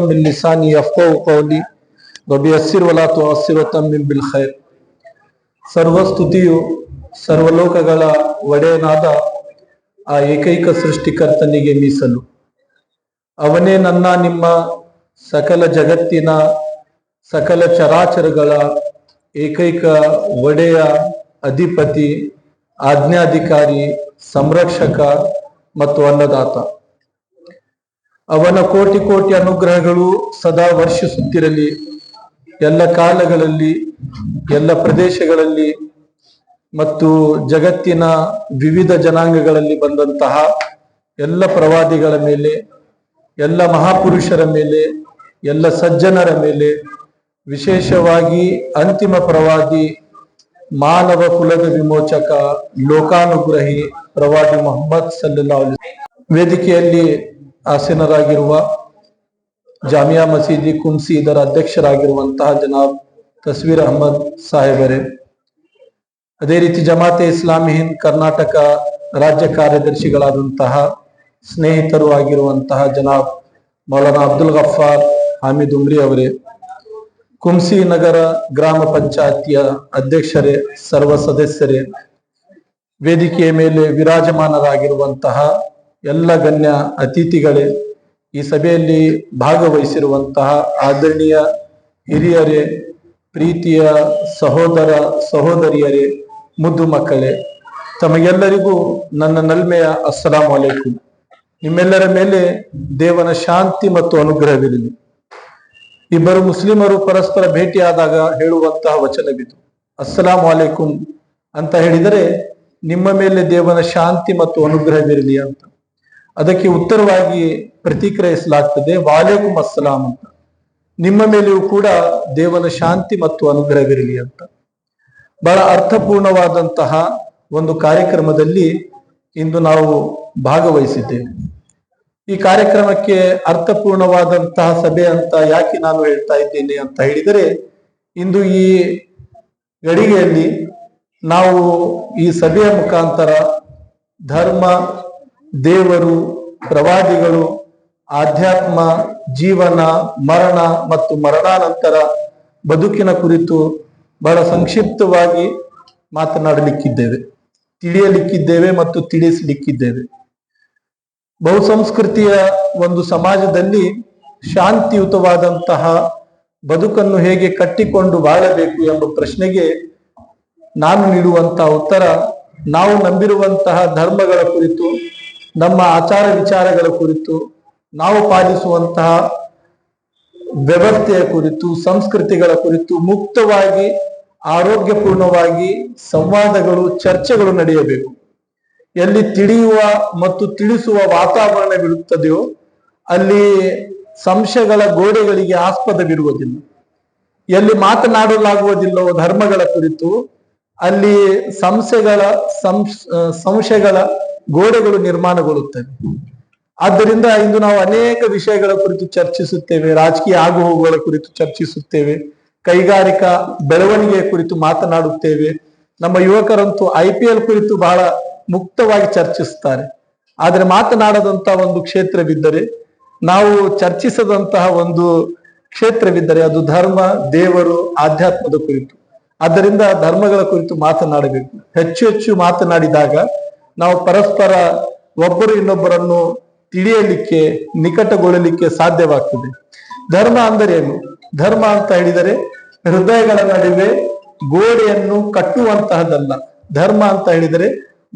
من لساني يفقهوا قولي وبيسر ولا تعسر وتمم بالخير. ಸರ್ವಸ್ತುತಿಯು ಸರ್ವಲೋಕಗಳ ಒಡೆಯನಾದ ಆ ಏಕೈಕ ಸೃಷ್ಟಿಕರ್ತನಿಗೆ ಮೀಸಲು. ಅವನೇ ನನ್ನ ನಿಮ್ಮ ಸಕಲ ಜಗತ್ತಿನ ಸಕಲ ಚರಾಚರಗಳ ಏಕೈಕ ಒಡೆಯ, ಅಧಿಪತಿ, ಆಜ್ಞಾಧಿಕಾರಿ, ಸಂರಕ್ಷಕ ಮತ್ತು ಅನ್ನದಾತ. ಅವನ ಕೋಟಿ ಕೋಟಿ ಅನುಗ್ರಹಗಳು ಸದಾ ವರ್ಷಿಸುತ್ತಿರಲಿ. ಎಲ್ಲ ಕಾಲಗಳಲ್ಲಿ, ಎಲ್ಲ ಪ್ರದೇಶಗಳಲ್ಲಿ ಮತ್ತು ಜಗತ್ತಿನ ವಿವಿಧ ಜನಾಂಗಗಳಲ್ಲಿ ಬಂದಂತಹ ಎಲ್ಲ ಪ್ರವಾದಿಗಳ ಮೇಲೆ, ಎಲ್ಲ ಮಹಾಪುರುಷರ ಮೇಲೆ, ಎಲ್ಲ ಸಜ್ಜನರ ಮೇಲೆ, ವಿಶೇಷವಾಗಿ ಅಂತಿಮ ಪ್ರವಾದಿ, ಮಾನವ ಕುಲದ ವಿಮೋಚಕ, ಲೋಕಾನುಗ್ರಹಿ ಪ್ರವಾದಿ ಮೊಹಮ್ಮದ್ ಸಲ್ಲಲ್ಲಾಹು ಅಲೈಹಿ ವಸಲ್ಲಂ ವೇದಿಕೆಯಲ್ಲಿ ಆಸೀನರಾಗಿರುವ ಜಾಮಿಯಾ ಮಸೀದಿ ಕುಂಸಿ ಇದರ ಅಧ್ಯಕ್ಷರಾಗಿರುವಂತಹ ಜನಾಬ್ ತಸ್ವೀರ್ ಅಹಮದ್ ಸಾಹೇಬರೇ, ಅದೇ ರೀತಿ ಜಮಾತೆ ಇಸ್ಲಾಮಿ ಹಿಂದ್ ಕರ್ನಾಟಕ ರಾಜ್ಯ ಕಾರ್ಯದರ್ಶಿಗಳಾದಂತಹ ಸ್ನೇಹಿತರು ಆಗಿರುವಂತಹ ಜನಾಬ್ ಮೌಲಾನಾ ಅಬ್ದುಲ್ ಗಫಾರ್ ಹಾಮಿದ್ ಉಮ್ರಿ ಅವರೇ, ಕುಂಸಿ ನಗರ ಗ್ರಾಮ ಪಂಚಾಯತಿಯ ಅಧ್ಯಕ್ಷರೇ, ಸರ್ವ ಸದಸ್ಯರೇ, ವೇದಿಕೆಯ ಮೇಲೆ ವಿರಾಜಮಾನರಾಗಿರುವಂತಹ ಎಲ್ಲ ಗಣ್ಯ ಅತಿಥಿಗಳೇ, ಈ ಸಭೆಯಲ್ಲಿ ಭಾಗವಹಿಸಿರುವಂತಹ ಆದರಣೀಯ ಹಿರಿಯರೇ, ಪ್ರೀತಿಯ ಸಹೋದರ ಸಹೋದರಿಯರೇ, ಮುದ್ದು ಮಕ್ಕಳೇ, ತಮಗೆಲ್ಲರಿಗೂ ನನ್ನ ನಲ್ಮೆಯ ಅಸ್ಸಲಾಮು ಅಲೈಕುಂ. ನಿಮ್ಮೆಲ್ಲರ ಮೇಲೆ ದೇವನ ಶಾಂತಿ ಮತ್ತು ಅನುಗ್ರಹವಿರಲಿ. ಇಬ್ಬರು ಮುಸ್ಲಿಮರು ಪರಸ್ಪರ ಭೇಟಿಯಾದಾಗ ಹೇಳುವಂತಹ ವಚನವಿದು, ಅಸ್ಸಲಾಮು ಅಲೈಕುಂ ಅಂತ ಹೇಳಿದರೆ ನಿಮ್ಮ ಮೇಲೆ ದೇವನ ಶಾಂತಿ ಮತ್ತು ಅನುಗ್ರಹವಿರಲಿ ಅಂತ. ಅದಕ್ಕೆ ಉತ್ತರವಾಗಿ ಪ್ರತಿಕ್ರಿಯಿಸಲಾಗ್ತದೆ ವಾಲೇಕುಂ ಅಸ್ಸಲಾಂ ಅಂತ, ನಿಮ್ಮ ಮೇಲೆಯೂ ಕೂಡ ದೇವನ ಶಾಂತಿ ಮತ್ತು ಅನುಗ್ರಹವಿರಲಿ ಅಂತ. ಬಹಳ ಅರ್ಥಪೂರ್ಣವಾದಂತಹ ಒಂದು ಕಾರ್ಯಕ್ರಮದಲ್ಲಿ ಇಂದು ನಾವು ಭಾಗವಹಿಸಿದ್ದೇವೆ. ಈ ಕಾರ್ಯಕ್ರಮಕ್ಕೆ ಅರ್ಥಪೂರ್ಣವಾದಂತಹ ಸಭೆ ಅಂತ ಯಾಕೆ ನಾನು ಹೇಳ್ತಾ ಇದ್ದೇನೆ ಅಂತ ಹೇಳಿದರೆ, ಇಂದು ಈ ಗಳಿಗೆಯಲ್ಲಿ ನಾವು ಈ ಸಭೆಯ ಮುಖಾಂತರ ಧರ್ಮ, ದೇವರು, ಪ್ರವಾದಿಗಳು, ಆಧ್ಯಾತ್ಮ, ಜೀವನ, ಮರಣ ಮತ್ತು ಮರಣಾನಂತರ ಬದುಕಿನ ಕುರಿತು ಬಹಳ ಸಂಕ್ಷಿಪ್ತವಾಗಿ ಮಾತನಾಡಲಿಕ್ಕಿದ್ದೇವೆ, ತಿಳಿಯಲಿಕ್ಕಿದ್ದೇವೆ ಮತ್ತು ತಿಳಿಸಲಿಕ್ಕಿದ್ದೇವೆ. ಬಹುಸಂಸ್ಕೃತಿಯ ಒಂದು ಸಮಾಜದಲ್ಲಿ ಶಾಂತಿಯುತವಾದಂತಹ ಬದುಕನ್ನು ಹೇಗೆ ಕಟ್ಟಿಕೊಂಡು ಬಾಳಬೇಕು ಎಂಬ ಪ್ರಶ್ನೆಗೆ ನಾನು ನೀಡುವಂತಹ ಉತ್ತರ, ನಾವು ನಂಬಿರುವಂತಹ ಧರ್ಮಗಳ ಕುರಿತು, ನಮ್ಮ ಆಚಾರ ವಿಚಾರಗಳ ಕುರಿತು, ನಾವು ಪಾಲಿಸುವಂತಹ ವ್ಯವಸ್ಥೆಯ ಕುರಿತು, ಸಂಸ್ಕೃತಿಗಳ ಕುರಿತು ಮುಕ್ತವಾಗಿ, ಆರೋಗ್ಯಪೂರ್ಣವಾಗಿ ಸಂವಾದಗಳು, ಚರ್ಚೆಗಳು ನಡೆಯಬೇಕು. ಎಲ್ಲಿ ತಿಳಿಯುವ ಮತ್ತು ತಿಳಿಸುವ ವಾತಾವರಣವಿರುತ್ತದೆಯೋ ಅಲ್ಲಿ ಸಂಶಯಗಳ ಗೋಡೆಗಳಿಗೆ ಆಸ್ಪದವಿರುವುದಿಲ್ಲ. ಎಲ್ಲಿ ಮಾತನಾಡಲಾಗುವುದಿಲ್ಲವೋ ಧರ್ಮಗಳ ಕುರಿತು ಅಲ್ಲಿ ಸಂಶಯಗಳ ಗೋಡೆಗಳು ನಿರ್ಮಾಣಗೊಳ್ಳುತ್ತವೆ. ಆದ್ದರಿಂದ ಇಂದು ನಾವು ಅನೇಕ ವಿಷಯಗಳ ಕುರಿತು ಚರ್ಚಿಸುತ್ತೇವೆ. ರಾಜಕೀಯ ಆಗುಹೋಗುಗಳ ಕುರಿತು ಚರ್ಚಿಸುತ್ತೇವೆ, ಕೈಗಾರಿಕಾ ಬೆಳವಣಿಗೆಯ ಕುರಿತು ಮಾತನಾಡುತ್ತೇವೆ. ನಮ್ಮ ಯುವಕರಂತೂ IPL ಕುರಿತು ಬಹಳ ಮುಕ್ತವಾಗಿ ಚರ್ಚಿಸುತ್ತಾರೆ. ಆದರೆ ಮಾತನಾಡದಂತಹ ಒಂದು ಕ್ಷೇತ್ರವಿದ್ದರೆ, ನಾವು ಚರ್ಚಿಸದಂತಹ ಒಂದು ಕ್ಷೇತ್ರವಿದ್ದರೆ ಅದು ಧರ್ಮ, ದೇವರು, ಆಧ್ಯಾತ್ಮದ ಕುರಿತು. ಆದ್ದರಿಂದ ಧರ್ಮಗಳ ಕುರಿತು ಮಾತನಾಡಬೇಕು. ಹೆಚ್ಚು ಹೆಚ್ಚು ಮಾತನಾಡಿದಾಗ ನಾವು ಪರಸ್ಪರ ಒಬ್ಬರು ಇನ್ನೊಬ್ಬರನ್ನು ತಿಳಿಯಲಿಕ್ಕೆ, ನಿಕಟಗೊಳ್ಳಲಿಕ್ಕೆ ಸಾಧ್ಯವಾಗ್ತದೆ. ಧರ್ಮ ಅಂದರೆ ಏನು? ಧರ್ಮ ಅಂತ ಹೇಳಿದರೆ ಹೃದಯಗಳ ನಡುವೆ ಗೋಡೆಯನ್ನು ಕಟ್ಟುವಂತಹದಲ್ಲ. ಧರ್ಮ ಅಂತ ಹೇಳಿದರೆ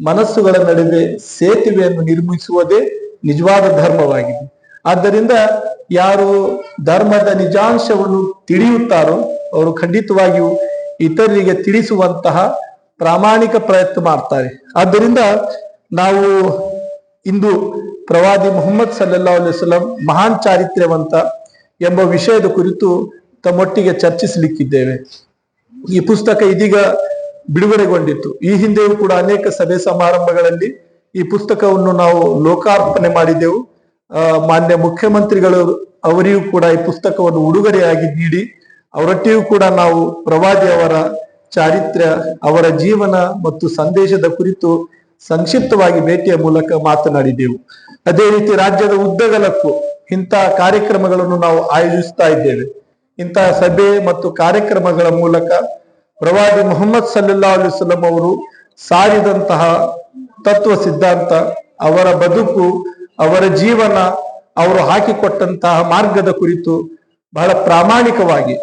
ಮನಸ್ಸುಗಳ ನಡುವೆ ಸೇತುವೆಯನ್ನು ನಿರ್ಮಿಸುವುದೇ ನಿಜವಾದ ಧರ್ಮವಾಗಿದೆ. ಆದ್ದರಿಂದ ಯಾರು ಧರ್ಮದ ನಿಜಾಂಶವನ್ನು ತಿಳಿಯುತ್ತಾರೋ ಅವರು ಖಂಡಿತವಾಗಿಯೂ ಇತರರಿಗೆ ತಿಳಿಸುವಂತಹ ಪ್ರಾಮಾಣಿಕ ಪ್ರಯತ್ನ ಮಾಡ್ತಾರೆ. ಆದ್ದರಿಂದ ನಾವು ಇಂದು ಪ್ರವಾದಿ ಮೊಹಮ್ಮದ್ ಸಲ್ಲಲ್ಲಾಹು ಅಲೈಹಿ ವಸಲ್ಲಂ ಮಹಾನ್ ಚಾರಿತ್ರ್ಯವಂತ ಎಂಬ ವಿಷಯದ ಕುರಿತು ತಮ್ಮೊಟ್ಟಿಗೆ ಚರ್ಚಿಸಲಿಕ್ಕಿದ್ದೇವೆ. ಈ ಪುಸ್ತಕ ಇದೀಗ ಬಿಡುಗಡೆಗೊಂಡಿತ್ತು. ಈ ಹಿಂದೆಯೂ ಕೂಡ ಅನೇಕ ಸಭೆ ಸಮಾರಂಭಗಳಲ್ಲಿ ಈ ಪುಸ್ತಕವನ್ನು ನಾವು ಲೋಕಾರ್ಪಣೆ ಮಾಡಿದೆವು. ಮಾನ್ಯ ಮುಖ್ಯಮಂತ್ರಿಗಳು ಅವರಿಗೂ ಕೂಡ ಈ ಪುಸ್ತಕವನ್ನು ಉಡುಗೊರೆಯಾಗಿ ನೀಡಿ ಅವರೊಟ್ಟಿಗೂ ಕೂಡ ನಾವು ಪ್ರವಾದಿ ಅವರ ಚಾರಿತ್ರ್ಯ, ಅವರ ಜೀವನ ಮತ್ತು ಸಂದೇಶದ ಕುರಿತು ಸಂಕ್ಷಿಪ್ತವಾಗಿ ಭೇಟಿಯ ಮೂಲಕ ಮಾತನಾಡಿದೆವು. ಅದೇ ರೀತಿ ರಾಜ್ಯದ ಉದ್ದಗಲಕ್ಕೂ ಇಂಥ ಕಾರ್ಯಕ್ರಮಗಳನ್ನು ನಾವು ಆಯೋಜಿಸ್ತಾ ಇದ್ದೇವೆ. ಇಂತಹ ಸಭೆ ಮತ್ತು ಕಾರ್ಯಕ್ರಮಗಳ ಮೂಲಕ ಪ್ರವಾದಿ ಮುಹಮ್ಮದ್ ಸಲ್ಲಲ್ಲಾಹು ಅಲೈಹಿ ವಸಲ್ಲಂ ಅವರು ಸಾರಿದಂತಹ ತತ್ವ ಸಿದ್ಧಾಂತ, ಅವರ ಬದುಕು, ಅವರ ಜೀವನ, ಅವರು ಹಾಕಿಕೊಟ್ಟಂತಹ ಮಾರ್ಗದ ಕುರಿತು ಬಹಳ ಪ್ರಾಮಾಣಿಕವಾಗಿ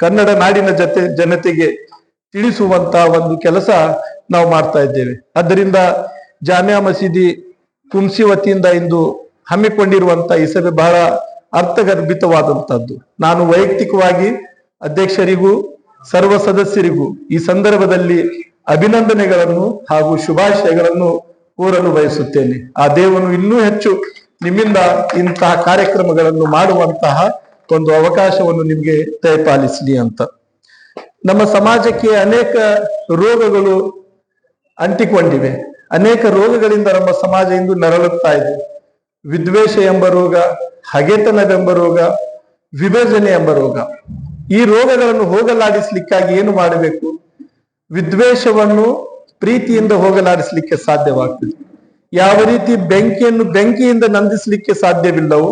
ಕನ್ನಡ ನಾಡಿನ ಜನತೆಗೆ ತಿಳಿಸುವಂತಹ ಒಂದು ಕೆಲಸ ನಾವು ಮಾಡ್ತಾ ಇದ್ದೇವೆ. ಆದ್ದರಿಂದ ಜಾಮಿಯಾ ಮಸೀದಿ ಕುಂಸಿ ವತಿಯಿಂದ ಇಂದು ಹಮ್ಮಿಕೊಂಡಿರುವಂತಹ ಈ ಸಭೆ ಬಹಳ ಅರ್ಥಗರ್ಭಿತವಾದಂತಹದ್ದು. ನಾನು ವೈಯಕ್ತಿಕವಾಗಿ ಅಧ್ಯಕ್ಷರಿಗೂ ಸರ್ವ ಸದಸ್ಯರಿಗೂ ಈ ಸಂದರ್ಭದಲ್ಲಿ ಅಭಿನಂದನೆಗಳನ್ನು ಹಾಗೂ ಶುಭಾಶಯಗಳನ್ನು ಕೋರಲು ಬಯಸುತ್ತೇನೆ. ಆ ದೇವನು ಇನ್ನೂ ಹೆಚ್ಚು ನಿಮ್ಮಿಂದ ಇಂತಹ ಕಾರ್ಯಕ್ರಮಗಳನ್ನು ಮಾಡುವಂತಹ ಒಂದು ಅವಕಾಶವನ್ನು ನಿಮ್ಗೆ ದಯಪಾಲಿಸಲಿ ಅಂತ. ನಮ್ಮ ಸಮಾಜಕ್ಕೆ ಅನೇಕ ರೋಗಗಳು ಅಂಟಿಕೊಂಡಿವೆ. ಅನೇಕ ರೋಗಗಳಿಂದ ನಮ್ಮ ಸಮಾಜ ಇಂದು ನರಳುತ್ತಾ ಇದೆ. ವಿದ್ವೇಷ ಎಂಬ ರೋಗ, ಹಗೆತನವೆಂಬ ರೋಗ, ವಿಭಜನೆ ಎಂಬ ರೋಗ. ಈ ರೋಗಗಳನ್ನು ಹೋಗಲಾಡಿಸ್ಲಿಕ್ಕಾಗಿ ಏನು ಮಾಡಬೇಕು? ವಿದ್ವೇಷವನ್ನು ಪ್ರೀತಿಯಿಂದ ಹೋಗಲಾಡಿಸ್ಲಿಕ್ಕೆ ಸಾಧ್ಯವಾಗ್ತದೆ. ಯಾವ ರೀತಿ ಬೆಂಕಿಯನ್ನು ಬೆಂಕಿಯಿಂದ ನಂದಿಸ್ಲಿಕ್ಕೆ ಸಾಧ್ಯವಿಲ್ಲವೋ,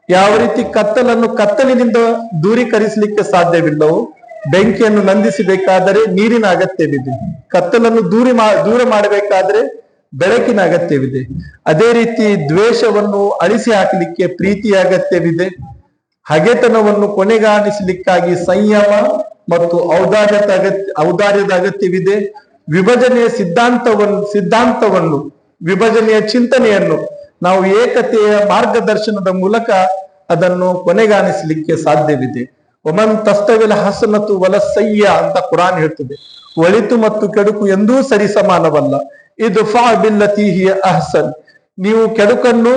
ಯಾವ ರೀತಿ ಕತ್ತಲನ್ನು ಕತ್ತಲಿನಿಂದ ದೂರೀಕರಿಸಲಿಕ್ಕೆ ಸಾಧ್ಯವಿಲ್ಲವೋ, ಬೆಂಕಿಯನ್ನು ನಂದಿಸಬೇಕಾದರೆ ನೀರಿನ ಅಗತ್ಯವಿದೆ. ಕತ್ತಲನ್ನು ದೂರ ಮಾಡಬೇಕಾದ್ರೆ ಬೆಳಕಿನ ಅಗತ್ಯವಿದೆ. ಅದೇ ರೀತಿ ದ್ವೇಷವನ್ನು ಅಳಿಸಿ ಹಾಕಲಿಕ್ಕೆ ಪ್ರೀತಿಯ ಅಗತ್ಯವಿದೆ. ಹಗೆತನವನ್ನು ಕೊನೆಗಾಣಿಸಲಿಕ್ಕಾಗಿ ಸಂಯಮ ಮತ್ತು ಔದಾರ್ಯದ ಅಗತ್ಯವಿದೆ. ವಿಭಜನೆಯ ಸಿದ್ಧಾಂತವನ್ನು ವಿಭಜನೆಯ ಚಿಂತನೆಯನ್ನು ನಾವು ಏಕತೆಯ ಮಾರ್ಗದರ್ಶನದ ಮೂಲಕ ಅದನ್ನು ಕೊನೆಗಾಣಿಸಲಿಕ್ಕೆ ಸಾಧ್ಯವಿದೆ. ಒಮನ್ ತಸ್ತವಿಲ ಹಸನತು ವಲ ಸಯ್ಯ ಅಂತ ಕುರಾನ್ ಹೇಳ್ತದೆ. ಒಳಿತು ಮತ್ತು ಕೆಡುಕು ಎಂದೂ ಸರಿ ಸಮಾನವಲ್ಲ. ಇದು ಫಾ ಬಿಲ್ಲತಿ ಹಿಯ ಅಹಸನ್. ನೀವು ಕೆಡುಕನ್ನು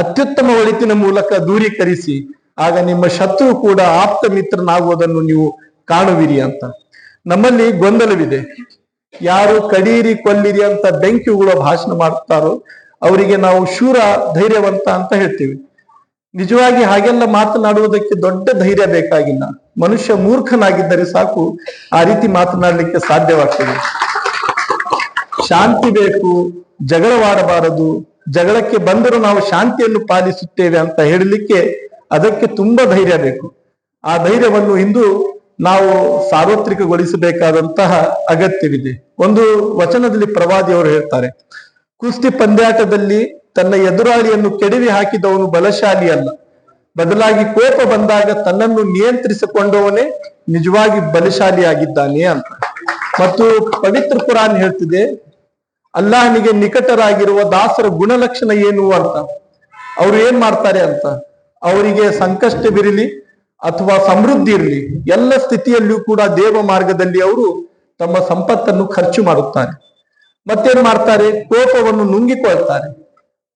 ಅತ್ಯುತ್ತಮ ಒಳಿತಿನ ಮೂಲಕ ದೂರೀಕರಿಸಿ, ಆಗ ನಿಮ್ಮ ಶತ್ರು ಕೂಡ ಆಪ್ತ ಮಿತ್ರನಾಗುವುದನ್ನು ನೀವು ಕಾಣುವಿರಿ ಅಂತ. ನಮ್ಮಲ್ಲಿ ಗೊಂದಲವಿದೆ. ಯಾರು ಕಡೀರಿ ಕೊಲ್ಲಿರಿ ಅಂತ ಬೆಂಕಿ ಉಗುಳ ಭಾಷಣ ಮಾಡ್ತಾರೋ ಅವರಿಗೆ ನಾವು ಶೂರ ಧೈರ್ಯವಂತ ಅಂತ ಹೇಳ್ತೀವಿ. ನಿಜವಾಗಿ ಹಾಗೆಲ್ಲ ಮಾತನಾಡುವುದಕ್ಕೆ ದೊಡ್ಡ ಧೈರ್ಯ ಬೇಕಾಗಿಲ್ಲ. ಮನುಷ್ಯ ಮೂರ್ಖನಾಗಿದ್ದರೆ ಸಾಕು ಆ ರೀತಿ ಮಾತನಾಡಲಿಕ್ಕೆ ಸಾಧ್ಯವಾಗ್ತದೆ. ಶಾಂತಿ ಬೇಕು, ಜಗಳವಾಡಬಾರದು, ಜಗಳಕ್ಕೆ ಬಂದರೂ ನಾವು ಶಾಂತಿಯನ್ನು ಪಾಲಿಸುತ್ತೇವೆ ಅಂತ ಹೇಳಲಿಕ್ಕೆ ಅದಕ್ಕೆ ತುಂಬಾ ಧೈರ್ಯ ಬೇಕು. ಆ ಧೈರ್ಯವನ್ನು ಇಂದು ನಾವು ಸಾರ್ವತ್ರಿಕಗೊಳಿಸಬೇಕಾದಂತಹ ಅಗತ್ಯವಿದೆ. ಒಂದು ವಚನದಲ್ಲಿ ಪ್ರವಾದಿಯವರು ಹೇಳ್ತಾರೆ, ಕುಸ್ತಿ ಪಂದ್ಯಾಟದಲ್ಲಿ ತನ್ನ ಎದುರಾಳಿಯನ್ನು ಕೆಡವಿ ಹಾಕಿದವನು ಬಲಶಾಲಿ ಅಲ್ಲ, ಬದಲಾಗಿ ಕೋಪ ಬಂದಾಗ ತನ್ನನ್ನು ನಿಯಂತ್ರಿಸಿಕೊಂಡವನೇ ನಿಜವಾಗಿ ಬಲಶಾಲಿಯಾಗಿದ್ದಾನೆ ಅಂತ. ಮತ್ತು ಪವಿತ್ರ ಕುರಾನ್ ಹೇಳ್ತಿದೆ, ಅಲ್ಲಾಹನಿಗೆ ನಿಕಟರಾಗಿರುವ ದಾಸರ ಗುಣಲಕ್ಷಣ ಏನು ಅಂತ. ಅವರು ಏನ್ ಮಾಡ್ತಾರೆ ಅಂತ, ಅವರಿಗೆ ಸಂಕಷ್ಟವಿರಲಿ ಅಥವಾ ಸಮೃದ್ಧಿ ಇರಲಿ, ಎಲ್ಲ ಸ್ಥಿತಿಯಲ್ಲಿಯೂ ಕೂಡ ದೇವ ಮಾರ್ಗದಲ್ಲಿ ಅವರು ತಮ್ಮ ಸಂಪತ್ತನ್ನು ಖರ್ಚು ಮಾಡುತ್ತಾರೆ. ಮತ್ತೇನ್ ಮಾಡ್ತಾರೆ? ಕೋಪವನ್ನು ನುಂಗಿಕೊಳ್ತಾರೆ.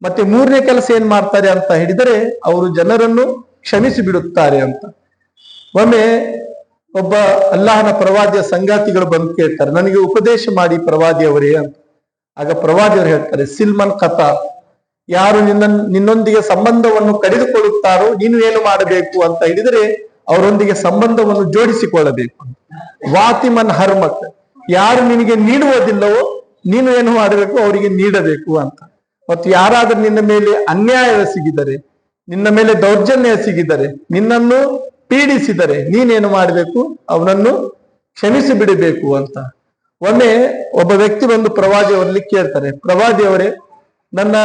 ಮತ್ತೆ ಮೂರನೇ ಕೆಲಸ ಏನ್ ಮಾಡ್ತಾರೆ ಅಂತ ಹೇಳಿದರೆ, ಅವರು ಜನರನ್ನು ಕ್ಷಮಿಸಿ ಬಿಡುತ್ತಾರೆ ಅಂತ. ಒಮ್ಮೆ ಒಬ್ಬ ಅಲ್ಲಾಹನ ಪ್ರವಾದಿಯ ಸಂಗಾತಿಗಳು ಬಂದು ಕೇಳ್ತಾರೆ, ನನಗೆ ಉಪದೇಶ ಮಾಡಿ ಪ್ರವಾದಿಯವರೇ ಅಂತ. ಆಗ ಪ್ರವಾದಿಯವರು ಹೇಳ್ತಾರೆ, ಸಿಲ್ಮನ್ ಕಥಾ, ಯಾರು ನಿನ್ನೊಂದಿಗೆ ಸಂಬಂಧವನ್ನು ಕಡಿದುಕೊಳ್ಳುತ್ತಾರೋ ನೀನು ಏನು ಮಾಡಬೇಕು ಅಂತ ಹೇಳಿದರೆ ಅವರೊಂದಿಗೆ ಸಂಬಂಧವನ್ನು ಜೋಡಿಸಿಕೊಳ್ಳಬೇಕು. ವಾತಿಮನ್ ಹರ್ಮಕ್, ಯಾರು ನಿನಗೆ ನೀಡುವುದಿಲ್ಲವೋ ನೀನು ಏನು ಮಾಡಬೇಕು? ಅವರಿಗೆ ನೀಡಬೇಕು ಅಂತ. ಮತ್ತು ಯಾರಾದ್ರೂ ನಿನ್ನ ಮೇಲೆ ಅನ್ಯಾಯ ಎಸಗಿದರೆ, ನಿನ್ನ ಮೇಲೆ ದೌರ್ಜನ್ಯ ಎಸಗಿದರೆ, ನಿನ್ನನ್ನು ಪೀಡಿಸಿದರೆ ನೀನೇನು ಮಾಡಬೇಕು? ಅವನನ್ನು ಕ್ಷಮಿಸಿ ಬಿಡಬೇಕು ಅಂತ. ಒಮ್ಮೆ ಒಬ್ಬ ವ್ಯಕ್ತಿ ಬಂದು ಪ್ರವಾದಿಯವರಲ್ಲಿ ಕೇಳ್ತಾರೆ, ಪ್ರವಾದಿಯವರೇ, ನನ್ನ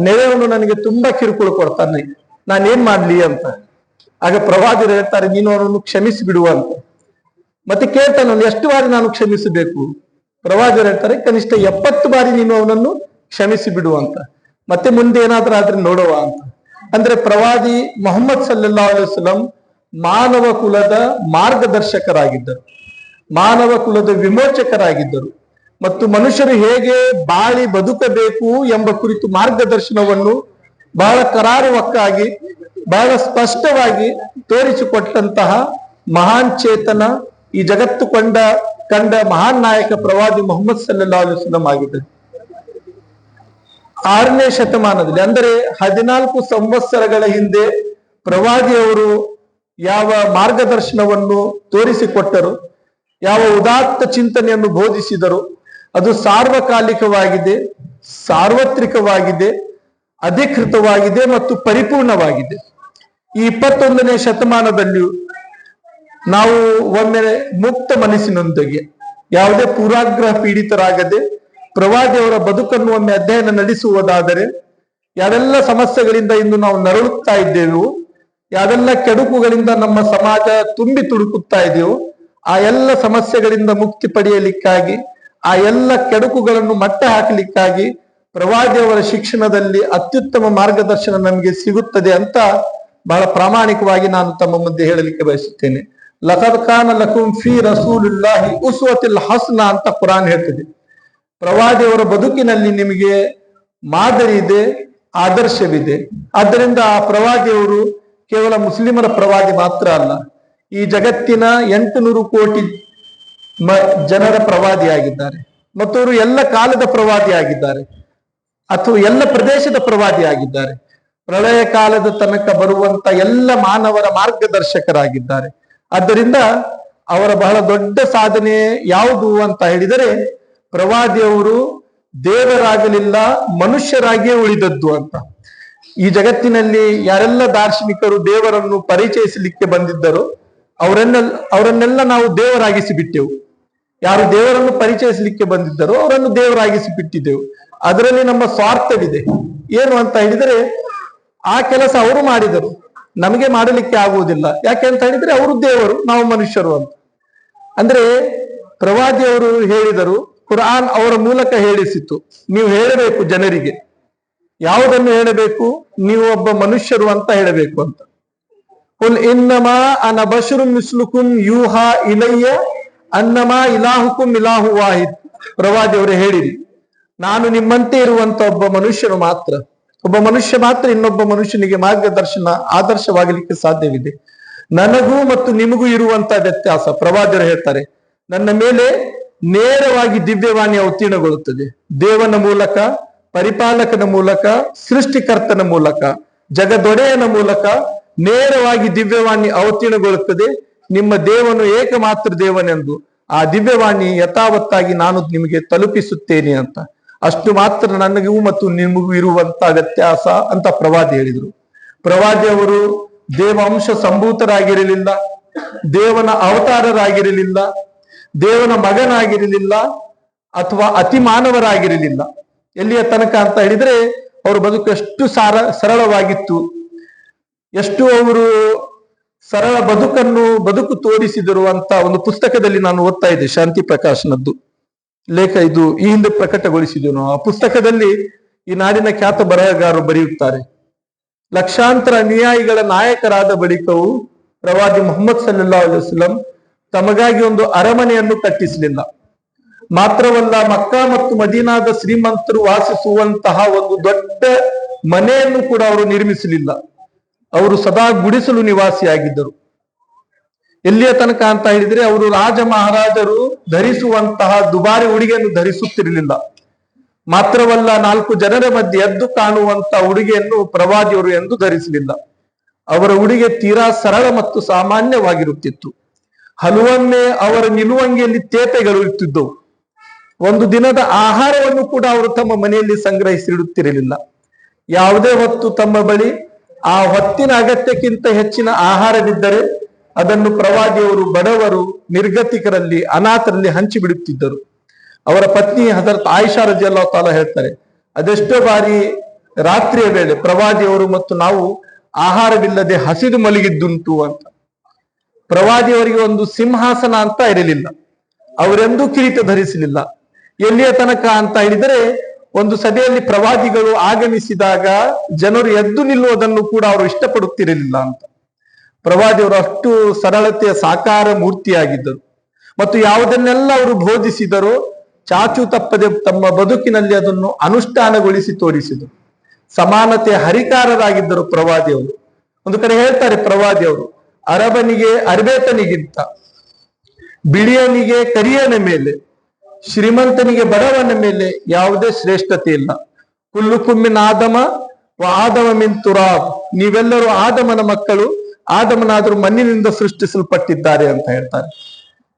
ನೆರೆಯವನು ನನಗೆ ತುಂಬಾ ಕಿರುಕುಳ ಕೊಡ್ತಾನೆ, ನಾನೇನ್ ಮಾಡ್ಲಿ ಅಂತ. ಆಗ ಪ್ರವಾದಿಯರು ಹೇಳ್ತಾರೆ, ನೀನು ಅವನನ್ನು ಕ್ಷಮಿಸಿ ಬಿಡುವ ಅಂತ. ಮತ್ತೆ ಕೇಳ್ತಾನೆ, ಎಷ್ಟು ಬಾರಿ ನಾನು ಕ್ಷಮಿಸಬೇಕು? ಪ್ರವಾದಿಯರು ಹೇಳ್ತಾರೆ, ಕನಿಷ್ಠ 70 ಬಾರಿ ನೀನು ಅವನನ್ನು ಕ್ಷಮಿಸಿ ಬಿಡುವ ಅಂತ. ಮತ್ತೆ ಮುಂದೆ ಏನಾದ್ರೂ ಆದ್ರೆ ನೋಡುವ ಅಂತ. ಅಂದ್ರೆ ಪ್ರವಾದಿ ಮೊಹಮ್ಮದ್ ಸಲ್ಲಲ್ಲಾಹು ಅಲೈಹಿ ವಸಲ್ಲಂ ಮಾನವ ಕುಲದ ಮಾರ್ಗದರ್ಶಕರಾಗಿದ್ದರು, ಮಾನವ ಕುಲದ ವಿಮೋಚಕರಾಗಿದ್ದರು. ಮತ್ತು ಮನುಷ್ಯರು ಹೇಗೆ ಬಾಳಿ ಬದುಕಬೇಕು ಎಂಬ ಕುರಿತು ಮಾರ್ಗದರ್ಶನವನ್ನು ಬಹಳ ಕರಾರುವಕ್ಕಾಗಿ ಬಹಳ ಸ್ಪಷ್ಟವಾಗಿ ತೋರಿಸಿಕೊಟ್ಟಂತಹ ಮಹಾನ್ ಚೇತನ, ಈ ಜಗತ್ತು ಕಂಡ ಮಹಾನ್ ನಾಯಕ ಪ್ರವಾದಿ ಮೊಹಮ್ಮದ್ ಸಲ್ಲಲ್ಲಾಹು ಅಲೈಹಿ ವಸಲ್ಲಂ ಆಗಿದ್ದರು. 6ನೇ ಶತಮಾನದಲ್ಲಿ, ಅಂದರೆ 14 ಸಂವತ್ಸರಗಳ ಹಿಂದೆ ಪ್ರವಾದಿಯವರು ಯಾವ ಮಾರ್ಗದರ್ಶನವನ್ನು ತೋರಿಸಿಕೊಟ್ಟರು, ಯಾವ ಉದಾತ್ತ ಚಿಂತನೆಯನ್ನು ಬೋಧಿಸಿದರು, ಅದು ಸಾರ್ವಕಾಲಿಕವಾಗಿದೆ. ಸಾರ್ವತ್ರಿಕವಾಗಿದೆ, ಅಧಿಕೃತವಾಗಿದೆ ಮತ್ತು ಪರಿಪೂರ್ಣವಾಗಿದೆ. ಈ 21ನೇ ಶತಮಾನದಲ್ಲಿಯೂ ನಾವು ಒಮ್ಮೆ ಮುಕ್ತ ಮನಸ್ಸಿನೊಂದಿಗೆ ಯಾವುದೇ ಪೂರ್ವಾಗ್ರಹ ಪೀಡಿತರಾಗದೆ ಪ್ರವಾದಿಯವರ ಬದುಕನ್ನು ಒಮ್ಮೆ ಅಧ್ಯಯನ ನಡೆಸುವುದಾದರೆ ಯಾವೆಲ್ಲ ಸಮಸ್ಯೆಗಳಿಂದ ಇಂದು ನಾವು ನರಳುತ್ತಾ ಇದ್ದೇವೆಯೋ, ಯಾವೆಲ್ಲ ಕೆಡುಕುಗಳಿಂದ ನಮ್ಮ ಸಮಾಜ ತುಂಬಿ ತುಡುಕುತ್ತಾ ಇದೆಯೋ, ಆ ಎಲ್ಲ ಸಮಸ್ಯೆಗಳಿಂದ ಮುಕ್ತಿ ಪಡೆಯಲಿಕ್ಕಾಗಿ, ಆ ಎಲ್ಲ ಕೆಡುಕುಗಳನ್ನು ಮಟ್ಟ ಹಾಕಲಿಕ್ಕಾಗಿ ಪ್ರವಾದಿಯವರ ಶಿಕ್ಷಣದಲ್ಲಿ ಅತ್ಯುತ್ತಮ ಮಾರ್ಗದರ್ಶನ ನಮಗೆ ಸಿಗುತ್ತದೆ ಅಂತ ಬಹಳ ಪ್ರಾಮಾಣಿಕವಾಗಿ ನಾನು ತಮ್ಮ ಮುಂದೆ ಹೇಳಲಿಕ್ಕೆ ಬಯಸುತ್ತೇನೆ. ಲಕದ್ ಕಾನ ಲಕುಂ ಫೀ ರಸೂಲಿಲ್ಲಾಹಿ ಉಸ್ವತುಲ್ ಹಸನಾ ಅಂತ ಕುರಾನ್ ಹೇಳ್ತದೆ. ಪ್ರವಾದಿಯವರ ಬದುಕಿನಲ್ಲಿ ನಿಮಗೆ ಮಾದರಿ ಇದೆ, ಆದರ್ಶವಿದೆ. ಆದ್ದರಿಂದ ಆ ಪ್ರವಾದಿಯವರು ಕೇವಲ ಮುಸ್ಲಿಮರ ಪ್ರವಾದಿ ಮಾತ್ರ ಅಲ್ಲ, ಈ ಜಗತ್ತಿನ 800 ಕೋಟಿ ಜನರ ಪ್ರವಾದಿಯಾಗಿದ್ದಾರೆ. ಮತ್ತು ಅವರು ಎಲ್ಲ ಕಾಲದ ಪ್ರವಾದಿಯಾಗಿದ್ದಾರೆ, ಅಥವಾ ಎಲ್ಲ ಪ್ರದೇಶದ ಪ್ರವಾದಿಯಾಗಿದ್ದಾರೆ. ಪ್ರಳಯ ಕಾಲದ ತನಕ ಬರುವಂತ ಎಲ್ಲ ಮಾನವರ ಮಾರ್ಗದರ್ಶಕರಾಗಿದ್ದಾರೆ. ಆದ್ದರಿಂದ ಅವರ ಬಹಳ ದೊಡ್ಡ ಸಾಧನೆ ಯಾವುದು ಅಂತ ಹೇಳಿದರೆ, ಪ್ರವಾದಿಯವರು ದೇವರಾಗಲಿಲ್ಲ, ಮನುಷ್ಯರಾಗಿಯೇ ಉಳಿದದ್ದು ಅಂತ. ಈ ಜಗತ್ತಿನಲ್ಲಿ ಯಾರೆಲ್ಲ ದಾರ್ಶನಿಕರು ದೇವರನ್ನು ಪರಿಚಯಿಸಲಿಕ್ಕೆ ಬಂದಿದ್ದರೋ ಅವರನ್ನೆಲ್ಲ ನಾವು ದೇವರಾಗಿಸಿ ಬಿಟ್ಟೆವು. ಯಾರು ದೇವರನ್ನು ಪರಿಚಯಿಸಲಿಕ್ಕೆ ಬಂದಿದ್ದರೋ ಅವರನ್ನು ದೇವರಾಗಿಸಿ ಬಿಟ್ಟಿದ್ದೆವು. ಅದರಲ್ಲಿ ನಮ್ಮ ಸ್ವಾರ್ಥವಿದೆ. ಏನು ಅಂತ ಹೇಳಿದರೆ, ಆ ಕೆಲಸ ಅವರು ಮಾಡಿದರು, ನಮಗೆ ಮಾಡಲಿಕ್ಕೆ ಆಗುವುದಿಲ್ಲ. ಯಾಕೆ ಅಂತ ಹೇಳಿದ್ರೆ ಅವರು ದೇವರು, ನಾವು ಮನುಷ್ಯರು ಅಂತ. ಅಂದ್ರೆ ಪ್ರವಾದಿಯವರು ಹೇಳಿದರು, ಕುರಾನ್ ಅವರ ಮೂಲಕ ಹೇಳಿಸಿತು, ನೀವು ಹೇಳಬೇಕು ಜನರಿಗೆ. ಯಾವುದನ್ನು ಹೇಳಬೇಕು? ನೀವು ಒಬ್ಬ ಮನುಷ್ಯರು ಅಂತ ಹೇಳಬೇಕು ಅಂತ. ಕುಲ್ ಇನ್ನಮಾ ಅನ ಬಶರು ಮಿಸ್ಲುಕುಂ ಯೂಹಾ ಇಲಯ್ಯ ಅನ್ನಮಾ ಇಲಾಹುಕುಂ ಇಲಾಹು ವಾಹಿದ್. ಪ್ರವಾದಿಯವರು ಹೇಳಿರಿ, ನಾನು ನಿಮ್ಮಂತೆ ಇರುವಂತ ಒಬ್ಬ ಮನುಷ್ಯನು ಮಾತ್ರ. ಒಬ್ಬ ಮನುಷ್ಯ ಮಾತ್ರ ಇನ್ನೊಬ್ಬ ಮನುಷ್ಯನಿಗೆ ಮಾರ್ಗದರ್ಶನ, ಆದರ್ಶವಾಗಲಿಕ್ಕೆ ಸಾಧ್ಯವಿದೆ. ನನಗೂ ಮತ್ತು ನಿಮಗೂ ಇರುವಂತ ವ್ಯತ್ಯಾಸ, ಪ್ರವಾದಿಯರು ಹೇಳ್ತಾರೆ, ನನ್ನ ಮೇಲೆ ನೇರವಾಗಿ ದಿವ್ಯವಾಣಿ ಅವತೀರ್ಣಗೊಳ್ಳುತ್ತದೆ. ದೇವನ ಮೂಲಕ, ಪರಿಪಾಲಕನ ಮೂಲಕ, ಸೃಷ್ಟಿಕರ್ತನ ಮೂಲಕ, ಜಗದೊಡೆಯನ ಮೂಲಕ ನೇರವಾಗಿ ದಿವ್ಯವಾಣಿ ಅವತೀರ್ಣಗೊಳ್ಳುತ್ತದೆ. ನಿಮ್ಮ ದೇವನು ಏಕಮಾತ್ರ ದೇವನೆಂದು ಆ ದಿವ್ಯವಾಣಿ ಯಥಾವತ್ತಾಗಿ ನಾನು ನಿಮಗೆ ತಲುಪಿಸುತ್ತೇನೆ ಅಂತ. ಅಷ್ಟು ಮಾತ್ರ ನನಗೂ ಮತ್ತು ನಿಮಗೂ ಇರುವಂತ ವ್ಯತ್ಯಾಸ ಅಂತ ಪ್ರವಾದಿ ಹೇಳಿದರು. ಪ್ರವಾದಿಯವರು ದೇವ ಅಂಶ ಸಂಭೂತರಾಗಿರಲಿಲ್ಲ, ದೇವನ ಅವತಾರರಾಗಿರಲಿಲ್ಲ, ದೇವನ ಮಗನಾಗಿರಲಿಲ್ಲ, ಅಥವಾ ಅತಿ ಮಾನವರಾಗಿರಲಿಲ್ಲ. ಎಲ್ಲಿಯ ತನಕ ಅಂತ ಹೇಳಿದ್ರೆ ಅವ್ರ ಬದುಕು ಎಷ್ಟು ಸರಳವಾಗಿತ್ತು, ಎಷ್ಟು ಅವರು ಸರಳ ಬದುಕು ತೋರಿಸಿದರು ಅಂತ ಒಂದು ಪುಸ್ತಕದಲ್ಲಿ ನಾನು ಓದ್ತಾ ಇದ್ದೆ, ಶಾಂತಿ ಪ್ರಕಾಶನದ್ದು ಲೇಖ. ಇದು ಈ ಹಿಂದೆ ಪ್ರಕಟಗೊಳಿಸಿದೆವು ನಾವು. ಆ ಪುಸ್ತಕದಲ್ಲಿ ಈ ನಾಡಿನ ಖ್ಯಾತ ಬರಹಗಾರರು ಬರೆಯುತ್ತಾರೆ, ಲಕ್ಷಾಂತರ ಅನುಯಾಯಿಗಳ ನಾಯಕರಾದ ಬಳಿಕವೂ ಪ್ರವಾದಿ ಮುಹಮ್ಮದ್ ಸಲ್ಲಲ್ಲಾಹು ಅಲೈಹಿ ವಸಲ್ಲಂ ತಮಗಾಗಿ ಒಂದು ಅರಮನೆಯನ್ನು ಕಟ್ಟಿಸಲಿಲ್ಲ. ಮಾತ್ರವಲ್ಲ, ಮಕ್ಕಾ ಮತ್ತು ಮದೀನಾದ ಶ್ರೀಮಂತರು ವಾಸಿಸುವಂತಹ ಒಂದು ದೊಡ್ಡ ಮನೆಯನ್ನು ಕೂಡ ಅವರು ನಿರ್ಮಿಸಲಿಲ್ಲ. ಅವರು ಸದಾ ಗುಡಿಸಲು ನಿವಾಸಿಯಾಗಿದ್ದರು. ಎಲ್ಲಿಯ ತನಕ ಅಂತ ಹೇಳಿದ್ರೆ, ಅವರು ರಾಜ ಮಹಾರಾಜರು ಧರಿಸುವಂತಹ ದುಬಾರಿ ಉಡುಗೆಯನ್ನು ಧರಿಸುತ್ತಿರಲಿಲ್ಲ. ಮಾತ್ರವಲ್ಲ, 4 ಜನರ ಮಧ್ಯೆ ಎದ್ದು ಕಾಣುವಂತ ಉಡುಗೆಯನ್ನು ಪ್ರವಾದಿಯವರು ಎಂದು ಧರಿಸಲಿಲ್ಲ. ಅವರ ಉಡುಗೆ ತೀರಾ ಸರಳ ಮತ್ತು ಸಾಮಾನ್ಯವಾಗಿರುತ್ತಿತ್ತು. ಹಲವೊಮ್ಮೆ ಅವರ ನಿಲುವಂಗಿಯಲ್ಲಿ ತೇಪೆಗಳು ಇರ್ತಿದ್ದವು. ಒಂದು ದಿನದ ಆಹಾರವನ್ನು ಕೂಡ ಅವರು ತಮ್ಮ ಮನೆಯಲ್ಲಿ ಸಂಗ್ರಹಿಸಿಡುತ್ತಿರಲಿಲ್ಲ. ಯಾವುದೇ ಹೊತ್ತು ತಮ್ಮ ಬಳಿ ಆ ಹೊತ್ತಿನ ಅಗತ್ಯಕ್ಕಿಂತ ಹೆಚ್ಚಿನ ಆಹಾರವಿದ್ದರೆ ಅದನ್ನು ಪ್ರವಾದಿಯವರು ಬಡವರು, ನಿರ್ಗತಿಕರಲ್ಲಿ, ಅನಾಥರಲ್ಲಿ ಹಂಚಿಬಿಡುತ್ತಿದ್ದರು. ಅವರ ಪತ್ನಿ ಹಜರತ್ ಆಯಿಷಾ ರಜಿಯಲ್ಲಾಹು ತಾಲಾ ಹೇಳ್ತಾರೆ, ಅದೆಷ್ಟೋ ಬಾರಿ ರಾತ್ರಿಯ ವೇಳೆ ಪ್ರವಾದಿಯವರು ಮತ್ತು ನಾವು ಆಹಾರವಿಲ್ಲದೆ ಹಸಿದು ಮಲಗಿದ್ದುಂಟು ಅಂತ. ಪ್ರವಾದಿಯವರಿಗೆ ಒಂದು ಸಿಂಹಾಸನ ಅಂತ ಇರಲಿಲ್ಲ, ಅವರೆಂದೂ ಕಿರೀಟ ಧರಿಸಲಿಲ್ಲ. ಎಲ್ಲಿಯ ತನಕ ಅಂತ ಹೇಳಿದರೆ, ಒಂದು ಸಭೆಯಲ್ಲಿ ಪ್ರವಾದಿಗಳು ಆಗಮಿಸಿದಾಗ ಜನರು ಎದ್ದು ನಿಲ್ಲುವುದನ್ನು ಕೂಡ ಅವರು ಇಷ್ಟಪಡುತ್ತಿರಲಿಲ್ಲ ಅಂತ. ಪ್ರವಾದಿಯವರು ಅಷ್ಟು ಸರಳತೆಯ ಸಾಕಾರ ಮೂರ್ತಿಯಾಗಿದ್ದರು. ಮತ್ತು ಯಾವುದನ್ನೆಲ್ಲ ಅವರು ಬೋಧಿಸಿದರೋ ಚಾಚು ತಪ್ಪದೆ ತಮ್ಮ ಬದುಕಿನಲ್ಲಿ ಅದನ್ನು ಅನುಷ್ಠಾನಗೊಳಿಸಿ ತೋರಿಸಿದರು. ಸಮಾನತೆಯ ಹರಿಕಾರರಾಗಿದ್ದರು ಪ್ರವಾದಿಯವರು. ಒಂದು ಕಡೆ ಹೇಳ್ತಾರೆ ಪ್ರವಾದಿಯವರು, ಅರಬನಿಗೆ ಅರ್ಬೇತನಿಗಿಂತ, ಬಿಳಿಯನಿಗೆ ಕರಿಯನ ಮೇಲೆ, ಶ್ರೀಮಂತನಿಗೆ ಬಡವನ ಮೇಲೆ ಯಾವುದೇ ಶ್ರೇಷ್ಠತೆ ಇಲ್ಲ. ಕುಲ್ಲುಕುಮ್ಮಿನ ಆದಮ ಆದಮ ಮಿನ್ ತುರಾಬ್, ನೀವೆಲ್ಲರೂ ಆದಮನ ಮಕ್ಕಳು, ಆದಮನಾದರೂ ಮಣ್ಣಿನಿಂದ ಸೃಷ್ಟಿಸಲ್ಪಟ್ಟಿದ್ದಾರೆ ಅಂತ ಹೇಳ್ತಾರೆ.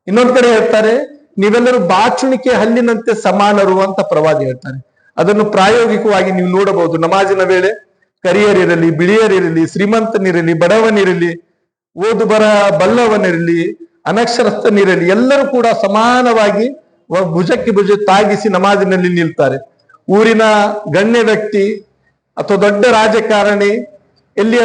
ಇನ್ನೊಂದ್ ಕಡೆ ಹೇಳ್ತಾರೆ, ನೀವೆಲ್ಲರೂ ಬಾಚುಣಿಕೆ ಹಲ್ಲಿನಂತೆ ಸಮಾನರು ಅಂತ ಪ್ರವಾದಿ ಹೇಳ್ತಾರೆ. ಅದನ್ನು ಪ್ರಾಯೋಗಿಕವಾಗಿ ನೀವು ನೋಡಬಹುದು. ನಮಾಜಿನ ವೇಳೆ ಕರಿಯರಿರಲಿ, ಬಿಳಿಯರಿರಲಿ, ಶ್ರೀಮಂತನಿರಲಿ, ಬಡವನಿರಲಿ, ಓದು ಬರಹ ಬಲ್ಲವನಿರಲಿ, ಅನಕ್ಷರಸ್ಥನಿರಲಿ, ಎಲ್ಲರೂ ಕೂಡ ಸಮಾನವಾಗಿ ಭುಜಕ್ಕೆ ಭುಜ ತಾಗಿಸಿ ನಮಾಜಿನಲ್ಲಿ ನಿಲ್ತಾರೆ. ಊರಿನ ಗಣ್ಯ ವ್ಯಕ್ತಿ ಅಥವಾ ದೊಡ್ಡ ರಾಜಕಾರಣಿ ಎಲ್ಲಿ